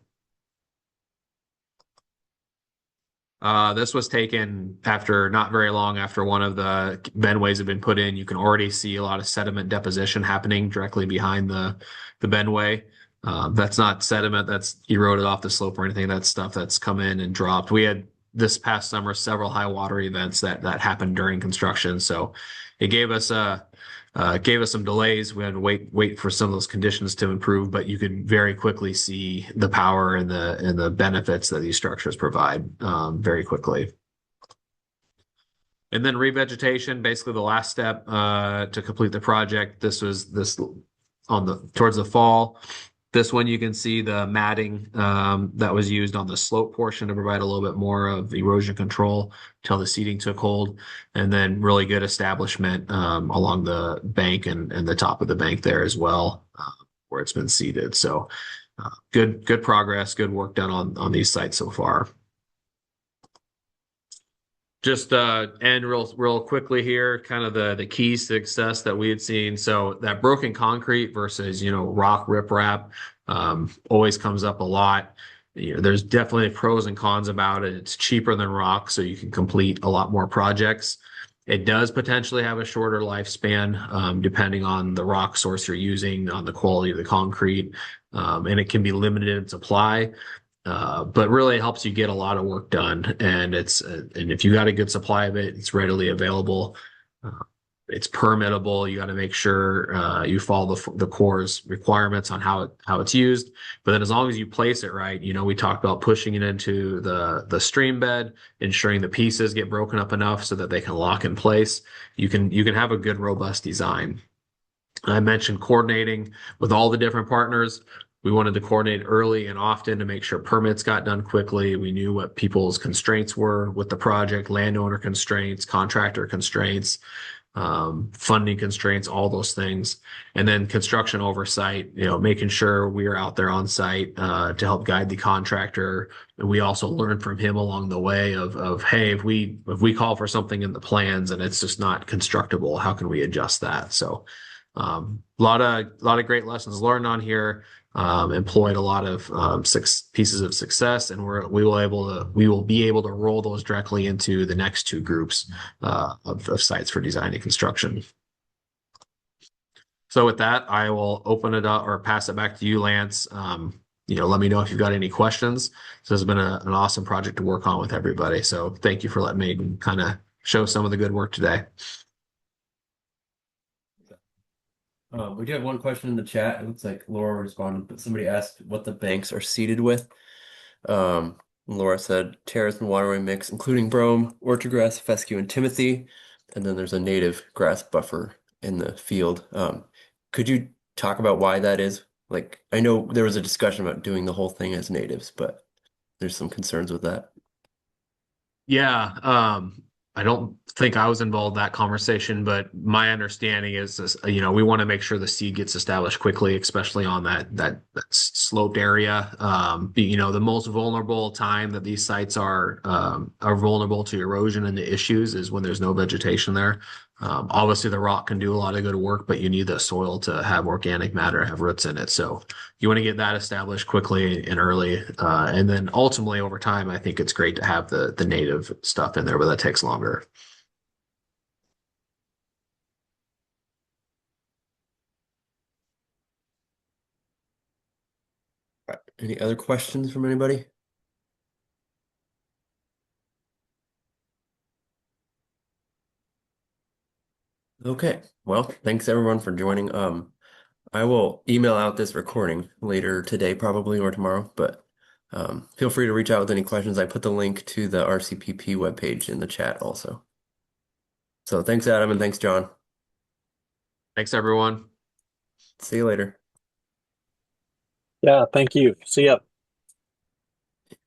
This was taken after not very long after one of the bendways had been put in. You can already see a lot of sediment deposition happening directly behind the bendway. That's not sediment that's eroded off the slope or anything. That's stuff that's come in and dropped. We had this past summer several high water events that happened during construction, so it gave us some delays. We had to wait for some of those conditions to improve, but you could very quickly see the power and the benefits that these structures provide very quickly. And then revegetation, basically the last step to complete the project. This was towards the fall. This one you can see the matting that was used on the slope portion to provide a little bit more of erosion control until the seeding took hold, and then really good establishment along the bank and the top of the bank there as well, where it's been seeded. So good progress, good work done on these sites so far. Just end real quickly here, kind of the keys to success that we had seen. So that broken concrete versus, rock riprap always comes up a lot. There's definitely pros and cons about it. It's cheaper than rock, so you can complete a lot more projects. It does potentially have a shorter lifespan, depending on the rock source you're using, on the quality of the concrete, and it can be limited in supply. But really it helps you get a lot of work done, and if you got a good supply of it, it's readily available. It's permittable. You got to make sure you follow the Corps' requirements on how it's used. But then as long as you place it right, we talked about pushing it into the stream bed, ensuring the pieces get broken up enough so that they can lock in place. You can have a good, robust design. I mentioned coordinating with all the different partners. We wanted to coordinate early and often to make sure permits got done quickly. We knew what people's constraints were with the project, landowner constraints, contractor constraints, funding constraints, all those things. And then construction oversight, making sure we are out there on site to help guide the contractor. And we also learned from him along the way of hey, if we call for something in the plans and it's just not constructible, how can we adjust that? So a lot of great lessons learned on here. Employed a lot of pieces of success, and we will be able to roll those directly into the next two groups of sites for design and construction. So with that, I will open it up or pass it back to you, Lance. Let me know if you've got any questions. This has been an awesome project to work on with everybody. So thank you for letting me kind of show some of the good work today. We do have one question in the chat. It looks like Laura responded, but somebody asked what the banks are seeded with. Laura said terrace and waterway mix, including brome, orchard grass, fescue, and timothy. And then there's a native grass buffer in the field. Could you talk about why that is? Like, I know there was a discussion about doing the whole thing as natives, but there's some concerns with that. Yeah, I don't think I was involved in that conversation, but my understanding is this, we want to make sure the seed gets established quickly, especially on that sloped area. The most vulnerable time that these sites are vulnerable to erosion and the issues is when there's no vegetation there. Obviously the rock can do a lot of good work, but you need the soil to have organic matter, have roots in it. So you want to get that established quickly and early. And then ultimately over time, I think it's great to have the native stuff in there, but that takes longer. Any other questions from anybody? Okay. Well, thanks everyone for joining. I will email out this recording later today, probably, or tomorrow, but feel free to reach out with any questions. I put the link to the RCPP webpage in the chat also. So thanks, Adam, and thanks, John. Thanks, everyone. See you later. Yeah, thank you. See ya.